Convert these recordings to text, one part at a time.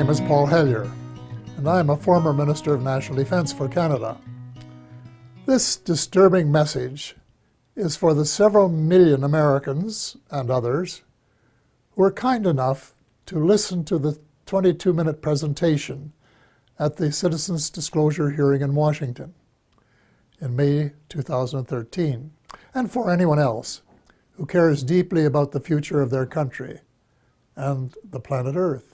name is Paul Hellyer, and I am a former Minister of National Defense for Canada. This disturbing message is for the several million Americans and others who were kind enough to listen to the 22-minute presentation at the Citizens Disclosure hearing in Washington in May 2013, and for anyone else who cares deeply about the future of their country and the planet Earth.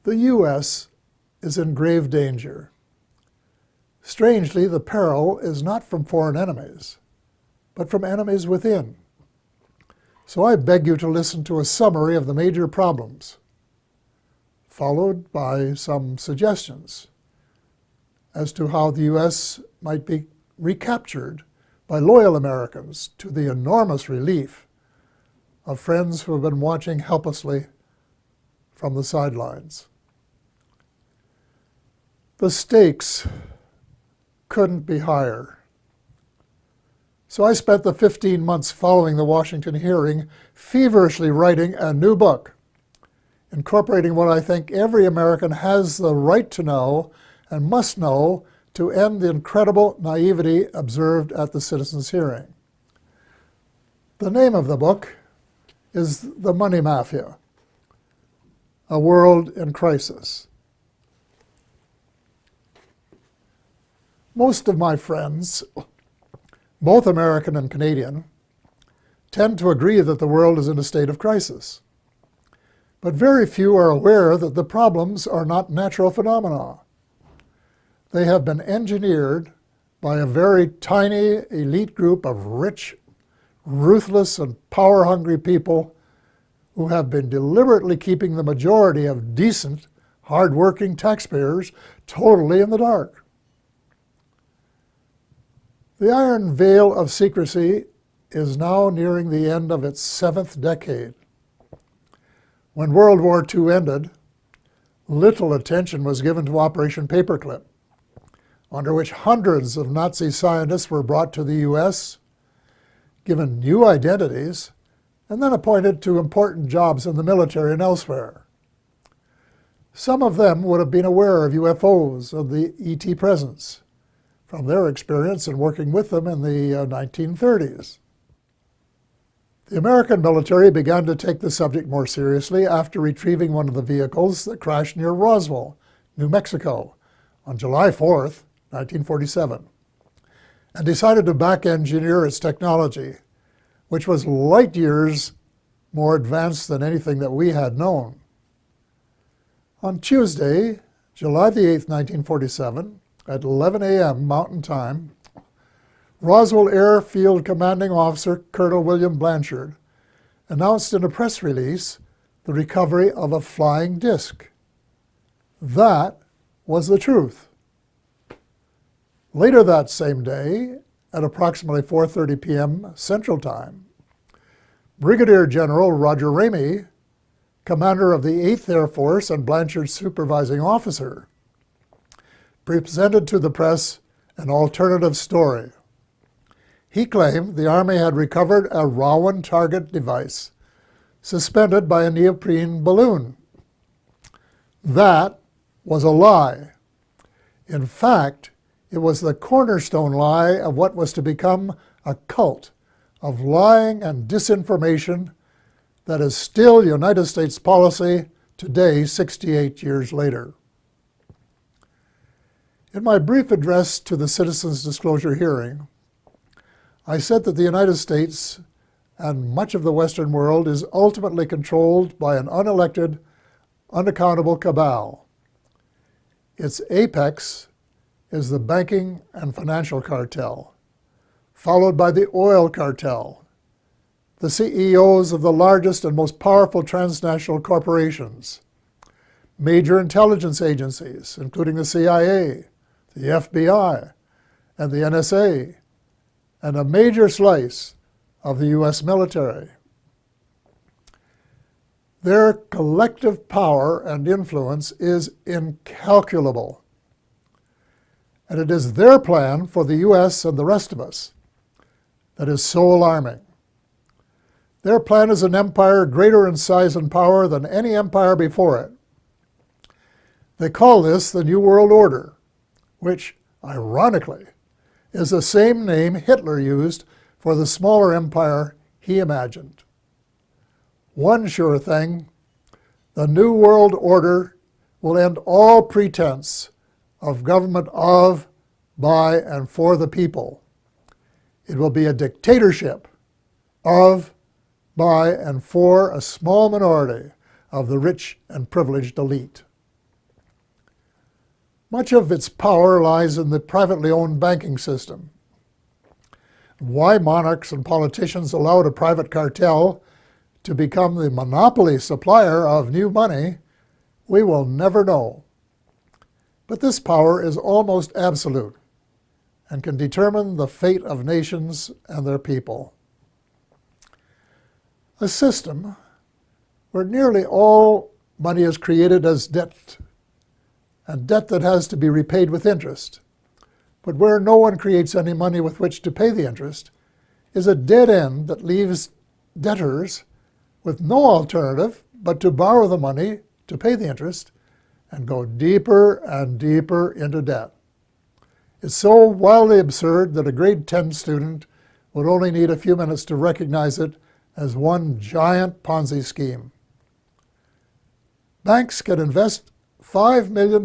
The U.S. is in grave danger. Strangely, the peril is not from foreign enemies, but from enemies within. So I beg you to listen to a summary of the major problems, followed by some suggestions as to how the U.S. might be recaptured by loyal Americans, to the enormous relief of friends who have been watching helplessly from the sidelines. The stakes couldn't be higher. So I spent the 15 months following the Washington hearing feverishly writing a new book, incorporating what I think every American has the right to know and must know to end the incredible naivety observed at the citizens' hearing. The name of the book is The Money Mafia, A World in Crisis. Most of my friends, both American and Canadian, tend to agree that the world is in a state of crisis. But very few are aware that the problems are not natural phenomena. They have been engineered by a very tiny elite group of rich, ruthless, and power-hungry people who have been deliberately keeping the majority of decent, hard-working taxpayers totally in the dark. The iron veil of secrecy is now nearing the end of its 7th decade. When World War II ended, little attention was given to Operation Paperclip, under which hundreds of Nazi scientists were brought to the U.S., given new identities, and then appointed to important jobs in the military and elsewhere. Some of them would have been aware of UFOs and the ET presence from their experience in working with them in the 1930s. The American military began to take the subject more seriously after retrieving one of the vehicles that crashed near Roswell, New Mexico, on July 4th, 1947, and decided to back-engineer its technology, which was light years more advanced than anything that we had known. On Tuesday, July the 8th, 1947, at 11 a.m. Mountain Time, Roswell Airfield Commanding Officer Colonel William Blanchard announced in a press release the recovery of a flying disc. That was the truth. Later that same day, at approximately 4:30 p.m. Central Time, Brigadier General Roger Ramey, commander of the 8th Air Force and Blanchard's supervising officer, presented to the press an alternative story. He claimed the Army had recovered a Rowan target device suspended by a neoprene balloon. That was a lie. In fact, it was the cornerstone lie of what was to become a cult of lying and disinformation that is still United States policy today, 68 years later. In my brief address to the Citizens Disclosure hearing, I said that the United States and much of the Western world is ultimately controlled by an unelected, unaccountable cabal. Its apex is the banking and financial cartel, followed by the oil cartel, the CEOs of the largest and most powerful transnational corporations, major intelligence agencies, including the CIA, the FBI, and the NSA, and a major slice of the U.S. military. Their collective power and influence is incalculable, and it is their plan for the U.S. and the rest of us that is so alarming. Their plan is an empire greater in size and power than any empire before it, They call this the New World Order, which, ironically, is the same name Hitler used for the smaller empire he imagined. One sure thing, the New World Order will end all pretense of government of, by, and for the people. It will be a dictatorship of, by, and for a small minority of the rich and privileged elite. Much of its power lies in the privately owned banking system. Why monarchs and politicians allowed a private cartel to become the monopoly supplier of new money, we will never know. But this power is almost absolute and can determine the fate of nations and their people. A system where nearly all money is created as debt, and debt that has to be repaid with interest, but where no one creates any money with which to pay the interest, is a dead end that leaves debtors with no alternative but to borrow the money to pay the interest and go deeper and deeper into debt. It's so wildly absurd that a grade 10 student would only need a few minutes to recognize it as one giant Ponzi scheme. Banks can invest $5 million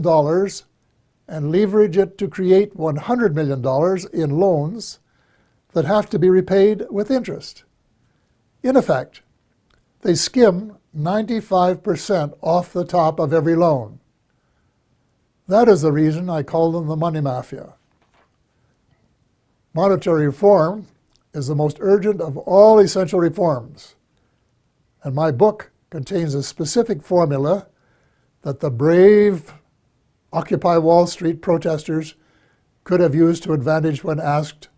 and leverage it to create $100 million in loans that have to be repaid with interest. In effect, they skim 95% off the top of every loan. That is the reason I call them the money mafia. Monetary reform is the most urgent of all essential reforms, and my book contains a specific formula that the brave Occupy Wall Street protesters could have used to advantage when asked,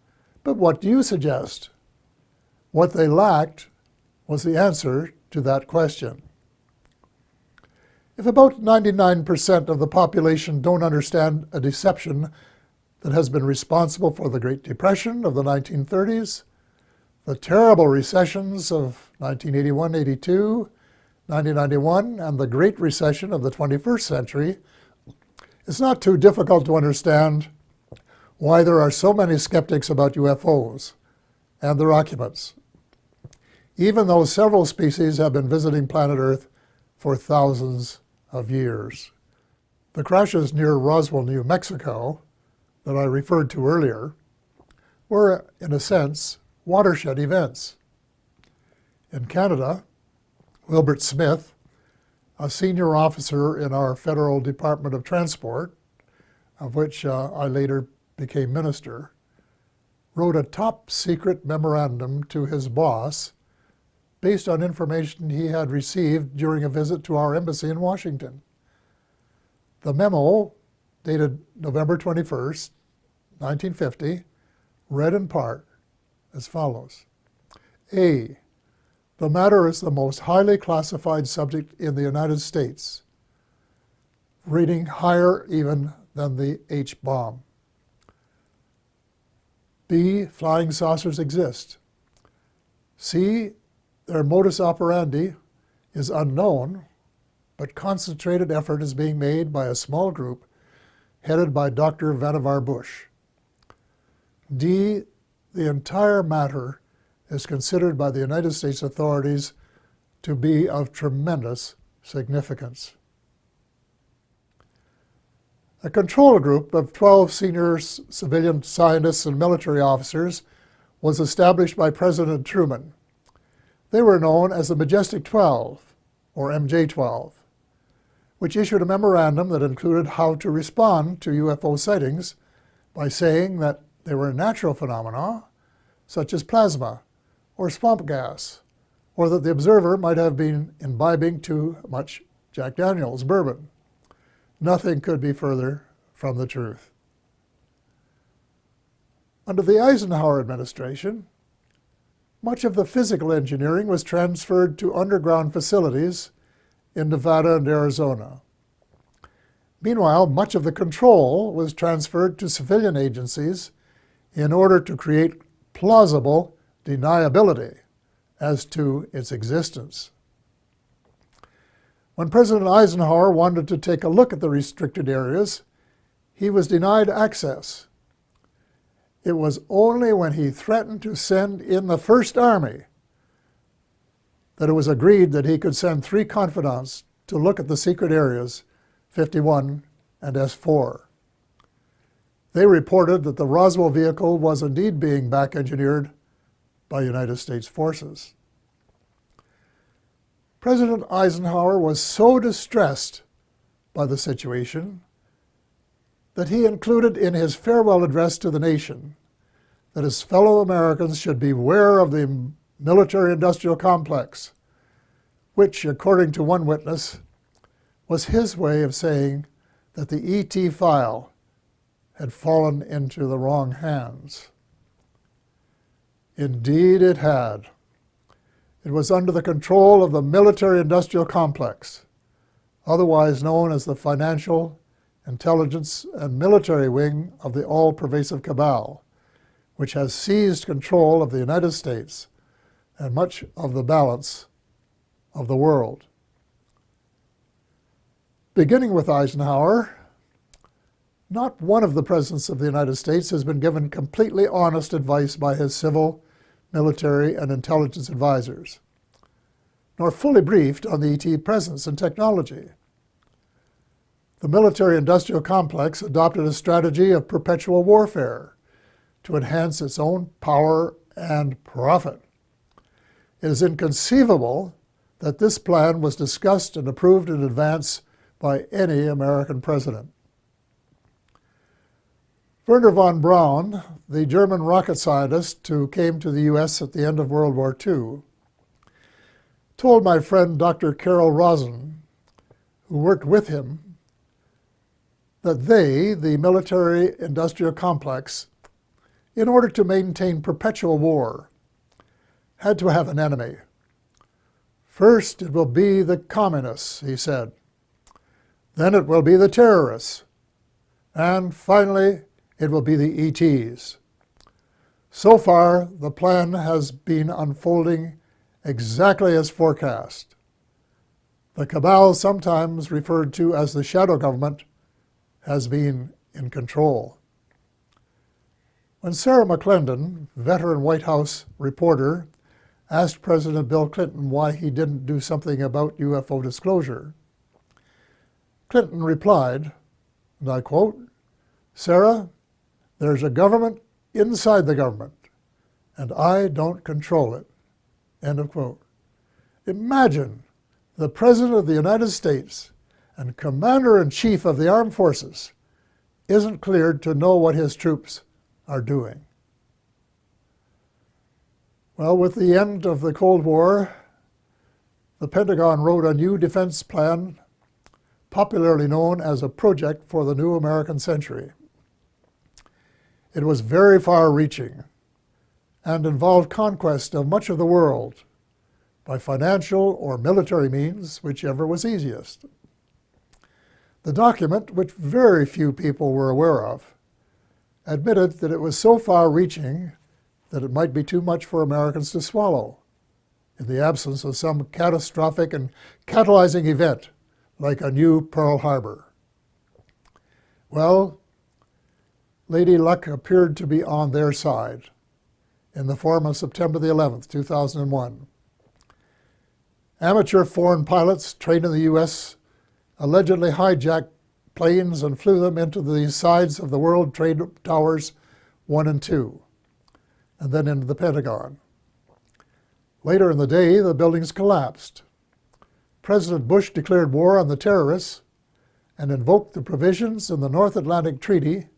"But what do you suggest?" What they lacked was the answer to that question. If about 99% of the population don't understand a deception that has been responsible for the Great Depression of the 1930s, the terrible recessions of 1981-82, 1991, and the Great Recession of the 21st century, it's not too difficult to understand why there are so many skeptics about UFOs and their occupants, even though several species have been visiting planet Earth for thousands of years. The crashes near Roswell, New Mexico, that I referred to earlier, were, in a sense, watershed events. In Canada, Wilbert Smith, a senior officer in our Federal Department of Transport, of which I later became minister, wrote a top-secret memorandum to his boss based on information he had received during a visit to our embassy in Washington. The memo, dated November 21st, 1950, read in part as follows. A. The matter is the most highly classified subject in the United States, rating higher even than the H-bomb. B. Flying saucers exist. C. Their modus operandi is unknown, but concentrated effort is being made by a small group headed by Dr. Vannevar Bush. D. The entire matter is considered by the United States authorities to be of tremendous significance. A control group of 12 senior civilian scientists and military officers was established by President Truman. They were known as the Majestic 12, or MJ-12, which issued a memorandum that included how to respond to UFO sightings by saying that they were natural phenomena, such as plasma or swamp gas, or that the observer might have been imbibing too much Jack Daniels bourbon. Nothing could be further from the truth. Under the Eisenhower administration, much of the physical engineering was transferred to underground facilities in Nevada and Arizona. Meanwhile, much of the control was transferred to civilian agencies in order to create plausible deniability as to its existence. When President Eisenhower wanted to take a look at the restricted areas, he was denied access. It was only when he threatened to send in the First Army that it was agreed that he could send 3 confidants to look at the secret areas 51 and S4. They reported that the Roswell vehicle was indeed being back-engineered by United States forces. President Eisenhower was so distressed by the situation that he included in his farewell address to the nation that his fellow Americans should beware of the military-industrial complex, which, according to one witness, was his way of saying that the ET file had fallen into the wrong hands. Indeed it had. It was under the control of the military-industrial complex, otherwise known as the financial, intelligence, and military wing of the all-pervasive cabal, which has seized control of the United States and much of the balance of the world. Beginning with Eisenhower, not one of the presidents of the United States has been given completely honest advice by his civil, military, and intelligence advisors, nor fully briefed on the ET presence and technology. The military-industrial complex adopted a strategy of perpetual warfare to enhance its own power and profit. It is inconceivable that this plan was discussed and approved in advance by any American president. Wernher von Braun, the German rocket scientist who came to the U.S. at the end of World War II, told my friend Dr. Carol Rosen, who worked with him, that they, the military-industrial complex, in order to maintain perpetual war, had to have an enemy. First, it will be the communists, he said. Then it will be the terrorists. And finally, it will be the ETs. So far, the plan has been unfolding exactly as forecast. The cabal, sometimes referred to as the shadow government, has been in control. When Sarah McClendon, veteran White House reporter, asked President Bill Clinton why he didn't do something about UFO disclosure, Clinton replied, and I quote, "Sarah, there's a government inside the government, and I don't control it." End of quote. Imagine the President of the United States and Commander-in-Chief of the Armed Forces isn't cleared to know what his troops are doing. Well, with the end of the Cold War, the Pentagon wrote a new defense plan, popularly known as a project for the new American century. It was very far-reaching and involved conquest of much of the world by financial or military means, whichever was easiest. The document, which very few people were aware of, admitted that it was so far-reaching that it might be too much for Americans to swallow in the absence of some catastrophic and catalyzing event like a new Pearl Harbor. Well, Lady Luck appeared to be on their side in the form of September the 11th, 2001. Amateur foreign pilots trained in the U.S. allegedly hijacked planes and flew them into the sides of the World Trade Towers 1 and 2, and then into the Pentagon. Later in the day, the buildings collapsed. President Bush declared war on the terrorists and invoked the provisions in the North Atlantic Treaty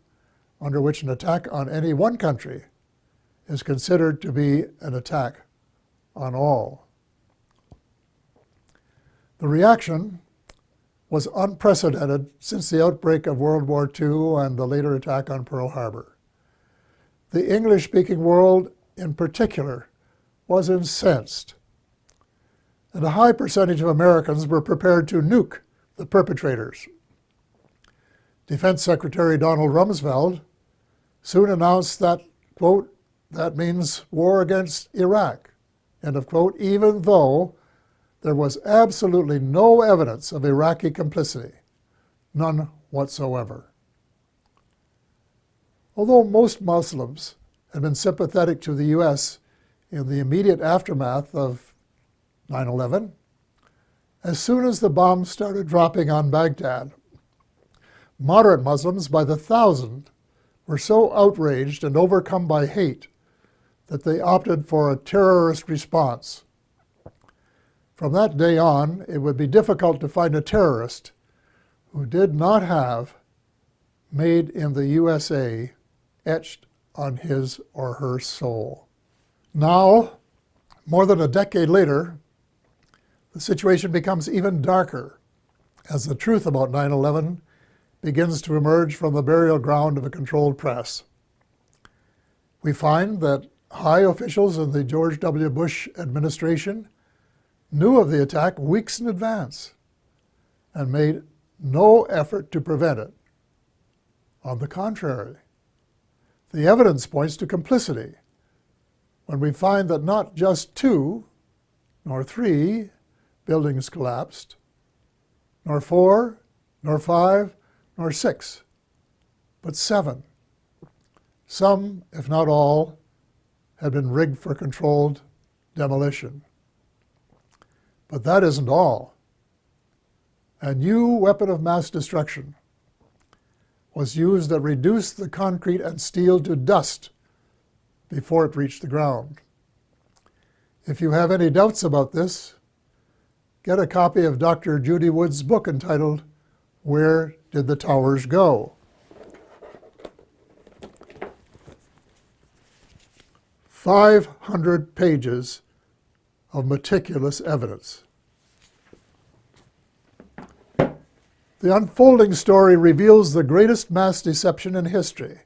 under which an attack on any one country is considered to be an attack on all. The reaction was unprecedented since the outbreak of World War II and the later attack on Pearl Harbor. The English-speaking world, in particular, was incensed, and a high percentage of Americans were prepared to nuke the perpetrators. Defense Secretary Donald Rumsfeld soon announced that, quote, "that means war against Iraq," end of quote, even though there was absolutely no evidence of Iraqi complicity, none whatsoever. Although most Muslims had been sympathetic to the U.S. in the immediate aftermath of 9/11, as soon as the bombs started dropping on Baghdad, moderate Muslims by the thousand were so outraged and overcome by hate that they opted for a terrorist response. From that day on, it would be difficult to find a terrorist who did not have "Made in the USA" etched on his or her soul. Now, more than a decade later, the situation becomes even darker as the truth about 9/11 begins to emerge from the burial ground of a controlled press. We find that high officials in the George W. Bush administration knew of the attack weeks in advance and made no effort to prevent it. On the contrary, the evidence points to complicity when we find that not just 2, nor 3 buildings collapsed, nor 4, nor 5, nor 6, but 7. Some, if not all, had been rigged for controlled demolition. But that isn't all. A new weapon of mass destruction was used that reduced the concrete and steel to dust before it reached the ground. If you have any doubts about this, get a copy of Dr. Judy Wood's book entitled, "Where Did the Towers Go?" 500 pages of meticulous evidence. The unfolding story reveals the greatest mass deception in history,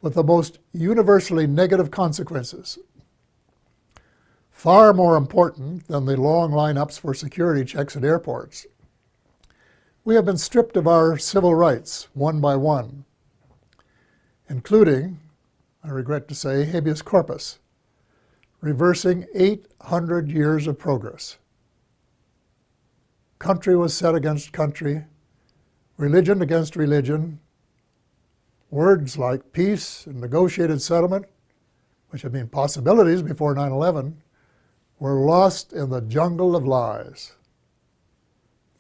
with the most universally negative consequences. Far more important than the long lineups for security checks at airports. We have been stripped of our civil rights one by one, including, I regret to say, habeas corpus, reversing 800 years of progress. Country was set against country, religion against religion. Words like peace and negotiated settlement, which had been possibilities before 9/11, were lost in the jungle of lies.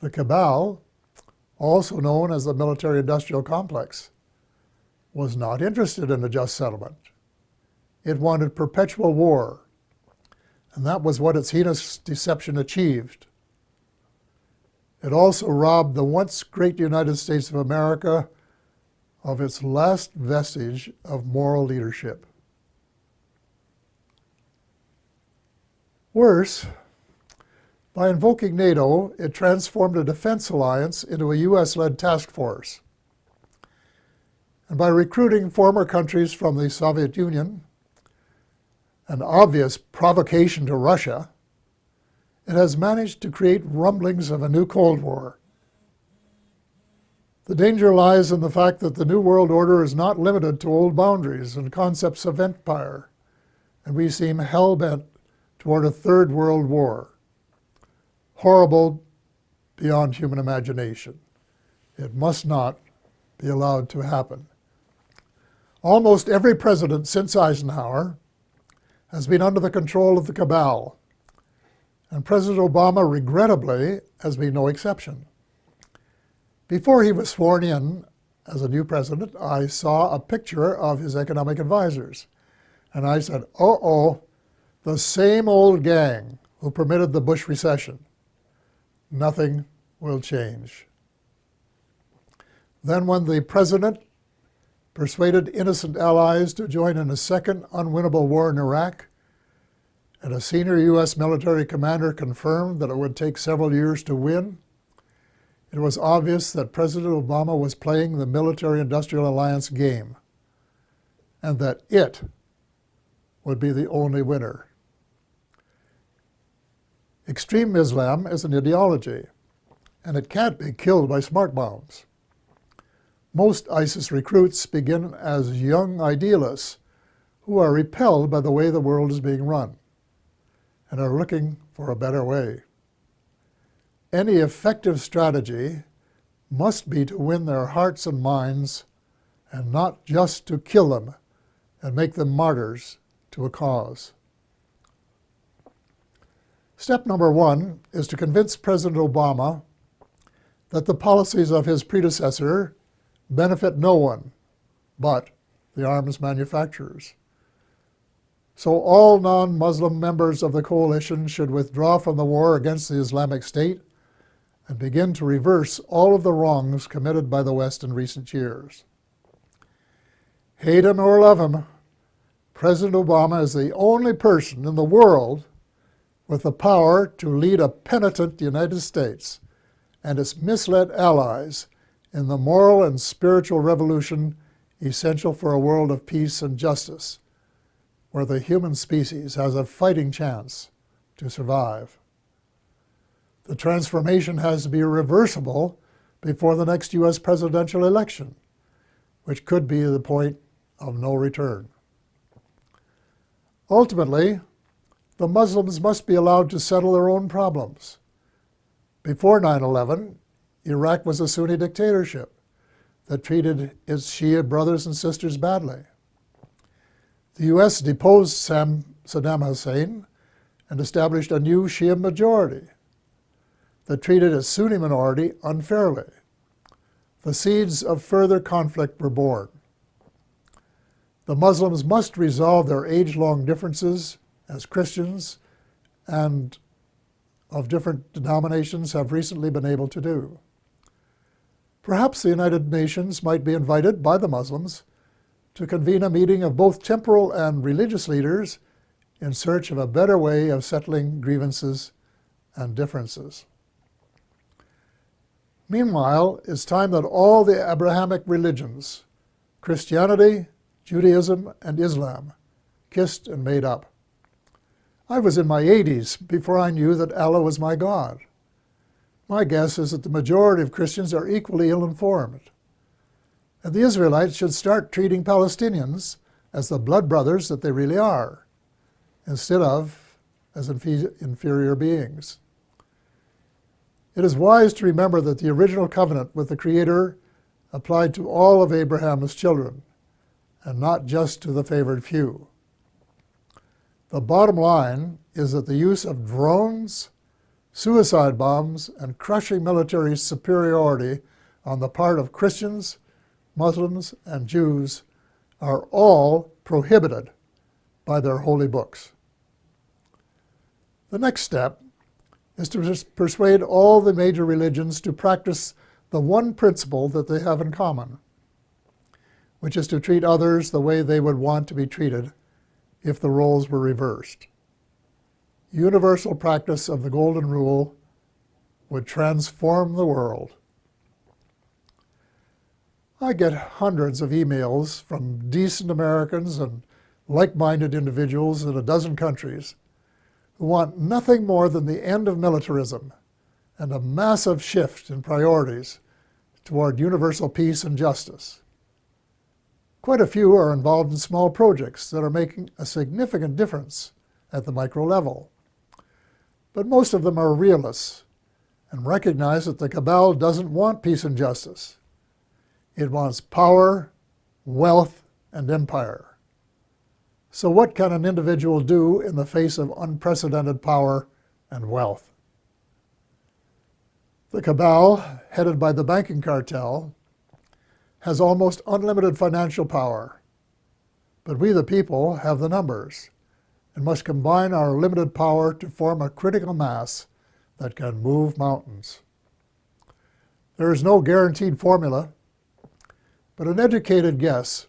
The Cabal, also known as the military-industrial complex, was not interested in a just settlement. It wanted perpetual war, and that was what its heinous deception achieved. It also robbed the once great United States of America of its last vestige of moral leadership. Worse, by invoking NATO, it transformed a defense alliance into a US-led task force. And by recruiting former countries from the Soviet Union, an obvious provocation to Russia, it has managed to create rumblings of a new Cold War. The danger lies in the fact that the New World Order is not limited to old boundaries and concepts of empire, and we seem hell-bent toward a third world war. Horrible beyond human imagination. It must not be allowed to happen. Almost every president since Eisenhower has been under the control of the Cabal, and President Obama, regrettably, has been no exception. Before he was sworn in as a new president, I saw a picture of his economic advisors, and I said, uh-oh, the same old gang who permitted the Bush recession. Nothing will change. Then when the president persuaded innocent allies to join in a second unwinnable war in Iraq, and a senior U.S. military commander confirmed that it would take several years to win, it was obvious that President Obama was playing the military-industrial alliance game, and that it would be the only winner. Extreme Islam is an ideology, and it can't be killed by smart bombs. Most ISIS recruits begin as young idealists who are repelled by the way the world is being run and are looking for a better way. any effective strategy must be to win their hearts and minds, and not just to kill them and make them martyrs to a cause. Step number 1 is to convince President Obama that the policies of his predecessor benefit no one but the arms manufacturers. So all non-Muslim members of the coalition should withdraw from the war against the Islamic State and begin to reverse all of the wrongs committed by the West in recent years. Hate him or love him, President Obama is the only person in the world with the power to lead a penitent United States and its misled allies in the moral and spiritual revolution essential for a world of peace and justice, where the human species has a fighting chance to survive. The transformation has to be reversible before the next U.S. presidential election, which could be the point of no return. Ultimately, the Muslims must be allowed to settle their own problems. Before 9/11, Iraq was a Sunni dictatorship that treated its Shia brothers and sisters badly. The U.S. deposed Saddam Hussein and established a new Shia majority that treated its Sunni minority unfairly. The seeds of further conflict were born. The Muslims must resolve their age-long differences as Christians and of different denominations have recently been able to do. Perhaps the United Nations might be invited by the Muslims to convene a meeting of both temporal and religious leaders in search of a better way of settling grievances and differences. Meanwhile, it's time that all the Abrahamic religions, Christianity, Judaism, and Islam, kissed and made up. I was in my 80s before I knew that Allah was my God. My guess is that the majority of Christians are equally ill-informed. And the Israelites should start treating Palestinians as the blood brothers that they really are, instead of as inferior beings. It is wise to remember that the original covenant with the Creator applied to all of Abraham's children, and not just to the favored few. The bottom line is that the use of drones, suicide bombs, and crushing military superiority on the part of Christians, Muslims, and Jews are all prohibited by their holy books. The next step is to persuade all the major religions to practice the one principle that they have in common, which is to treat others the way they would want to be treated if the roles were reversed. Universal practice of the Golden Rule would transform the world. I get hundreds of emails from decent Americans and like-minded individuals in a dozen countries who want nothing more than the end of militarism and a massive shift in priorities toward universal peace and justice. Quite a few are involved in small projects that are making a significant difference at the micro level. But most of them are realists and recognize that the cabal doesn't want peace and justice. It wants power, wealth, and empire. So what can an individual do in the face of unprecedented power and wealth? The cabal, headed by the banking cartel, has almost unlimited financial power. But we, the people, have the numbers and must combine our limited power to form a critical mass that can move mountains. There is no guaranteed formula, but an educated guess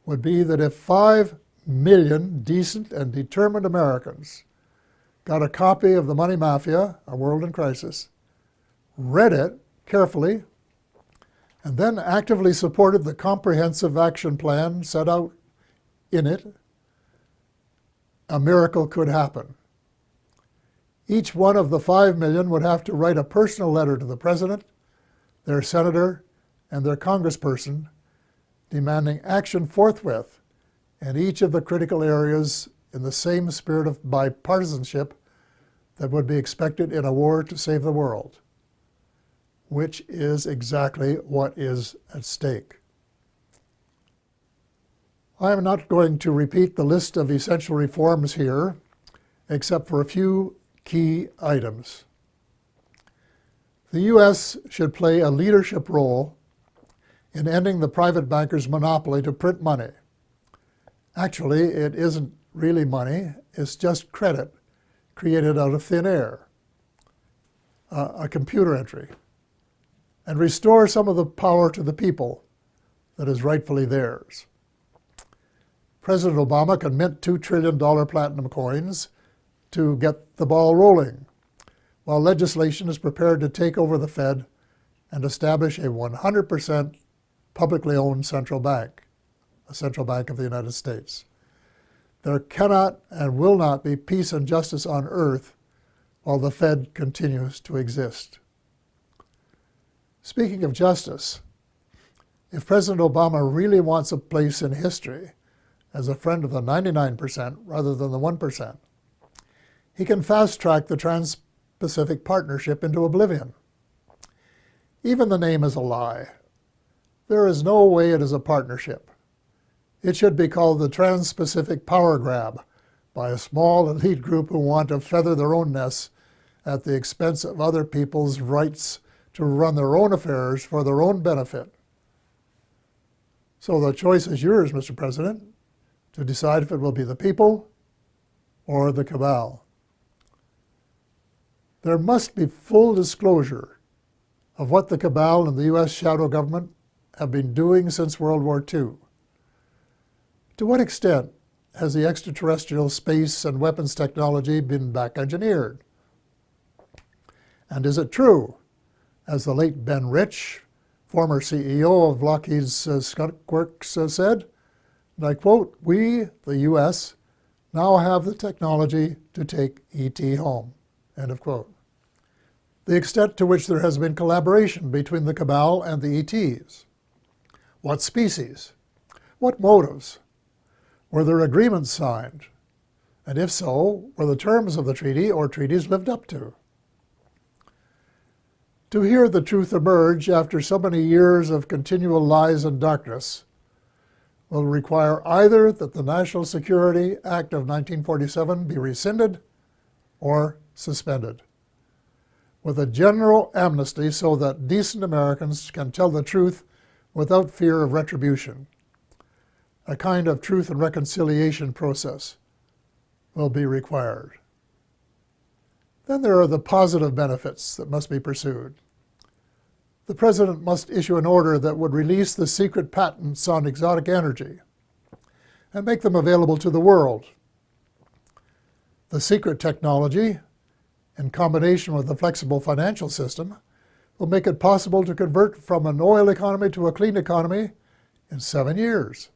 would be that if 5 million decent and determined Americans got a copy of The Money Mafia, A World in Crisis, read it carefully, and then actively supported the comprehensive action plan set out in it, a miracle could happen. Each one of the 5 million would have to write a personal letter to the president, their senator, and their congressperson, demanding action forthwith in each of the critical areas in the same spirit of bipartisanship that would be expected in a war to save the world, which is exactly what is at stake. I am not going to repeat the list of essential reforms here, except for a few key items. The U.S. should play a leadership role in ending the private bankers' monopoly to print money. Actually, it isn't really money, it's just credit created out of thin air, a computer entry, and restore some of the power to the people that is rightfully theirs. President Obama can mint $2 trillion platinum coins to get the ball rolling, while legislation is prepared to take over the Fed and establish a 100% publicly owned central bank, a central bank of the United States. There cannot and will not be peace and justice on earth while the Fed continues to exist. Speaking of justice, if President Obama really wants a place in history as a friend of the 99% rather than the 1%, he can fast-track the Trans-Pacific Partnership into oblivion. Even the name is a lie. There is no way it is a partnership. It should be called the Trans-Pacific Power Grab by a small elite group who want to feather their own nests at the expense of other people's rights to run their own affairs for their own benefit. So the choice is yours, Mr. President, to decide if it will be the people or the cabal. There must be full disclosure of what the cabal and the U.S. shadow government have been doing since World War II. To what extent has the extraterrestrial space and weapons technology been back-engineered? And is it true, as the late Ben Rich, former CEO of Lockheed's Skunk Works, said, and I quote, "We, the U.S., now have the technology to take ET home," end of quote. The extent to which there has been collaboration between the cabal and the ETs. What species? What motives? Were there agreements signed? And if so, were the terms of the treaty or treaties lived up to? To hear the truth emerge after so many years of continual lies and darkness will require either that the National Security Act of 1947 be rescinded or suspended, with a general amnesty so that decent Americans can tell the truth without fear of retribution. A kind of truth and reconciliation process will be required. Then there are the positive benefits that must be pursued. The President must issue an order that would release the secret patents on exotic energy and make them available to the world. The secret technology, in combination with a flexible financial system, will make it possible to convert from an oil economy to a clean economy in 7 years.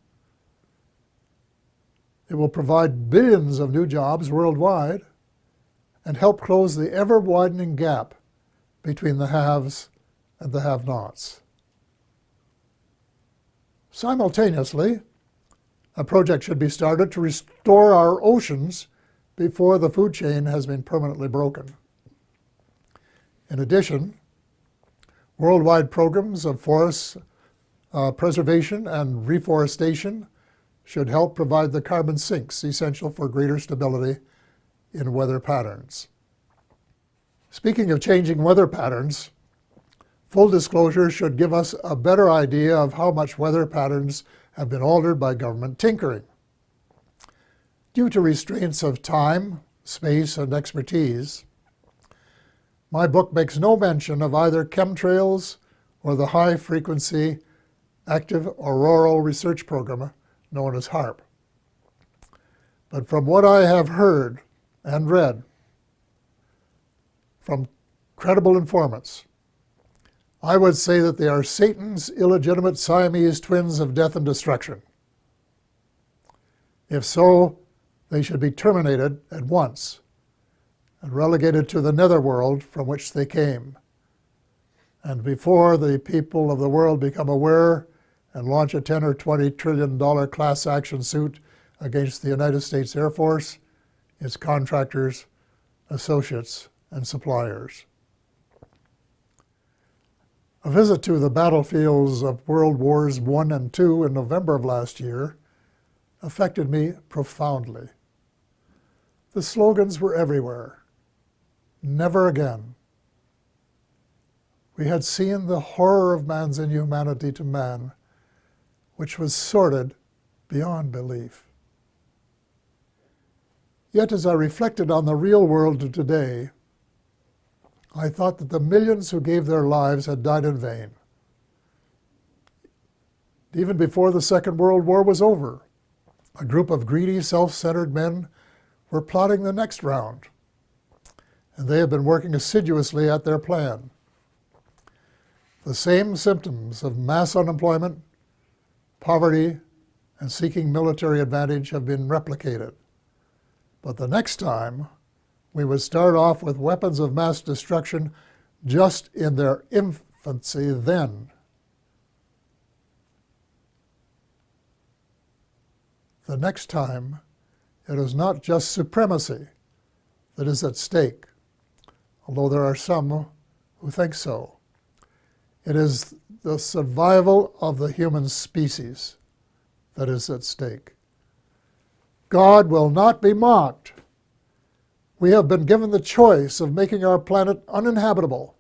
It will provide billions of new jobs worldwide and help close the ever-widening gap between the haves and the have-nots. Simultaneously, a project should be started to restore our oceans before the food chain has been permanently broken. In addition, worldwide programs of forest preservation and reforestation should help provide the carbon sinks essential for greater stability in weather patterns. Speaking of changing weather patterns, full disclosure should give us a better idea of how much weather patterns have been altered by government tinkering. Due to restraints of time, space, and expertise, my book makes no mention of either chemtrails or the high-frequency active auroral research program known as HARP. But from what I have heard and read from credible informants, I would say that they are Satan's illegitimate Siamese twins of death and destruction. If so, they should be terminated at once and relegated to the netherworld from which they came. And before the people of the world become aware and launch a $10 or $20 trillion class action suit against the United States Air Force, its contractors, associates, and suppliers. A visit to the battlefields of World Wars I and II in November of last year affected me profoundly. The slogans were everywhere. Never again. We had seen the horror of man's inhumanity to man, which was sordid beyond belief. Yet as I reflected on the real world of today, I thought that the millions who gave their lives had died in vain. Even before the Second World War was over, a group of greedy, self-centered men were plotting the next round, and they have been working assiduously at their plan. The same symptoms of mass unemployment, poverty, and seeking military advantage have been replicated. But the next time, we would start off with weapons of mass destruction just in their infancy then. The next time, it is not just supremacy that is at stake, although there are some who think so. It is the survival of the human species that is at stake. God will not be mocked. We have been given the choice of making our planet uninhabitable,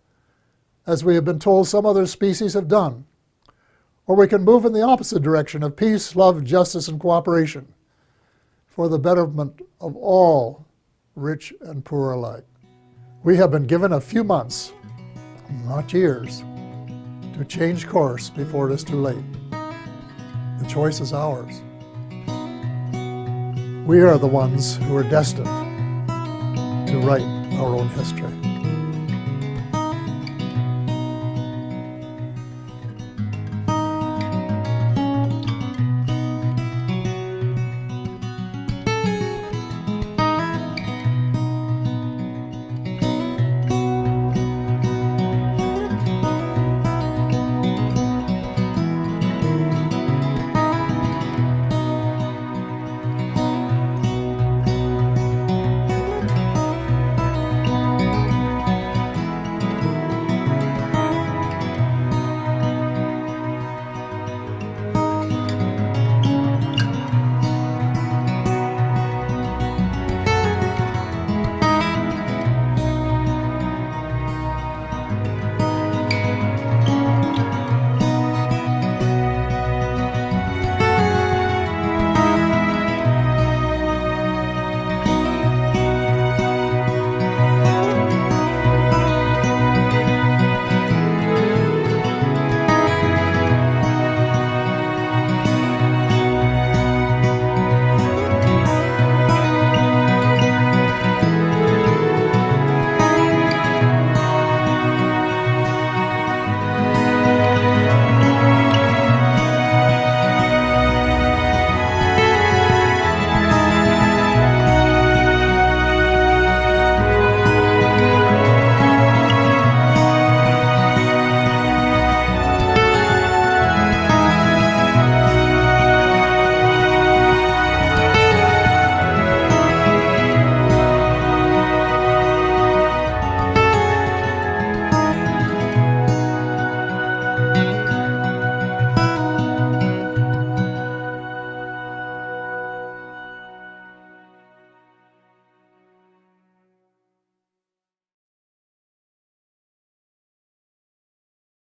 as we have been told some other species have done, or we can move in the opposite direction of peace, love, justice, and cooperation for the betterment of all, rich and poor alike. We have been given a few months, not years, to change course before it is too late. The choice is ours. We are the ones who are destined to write our own history.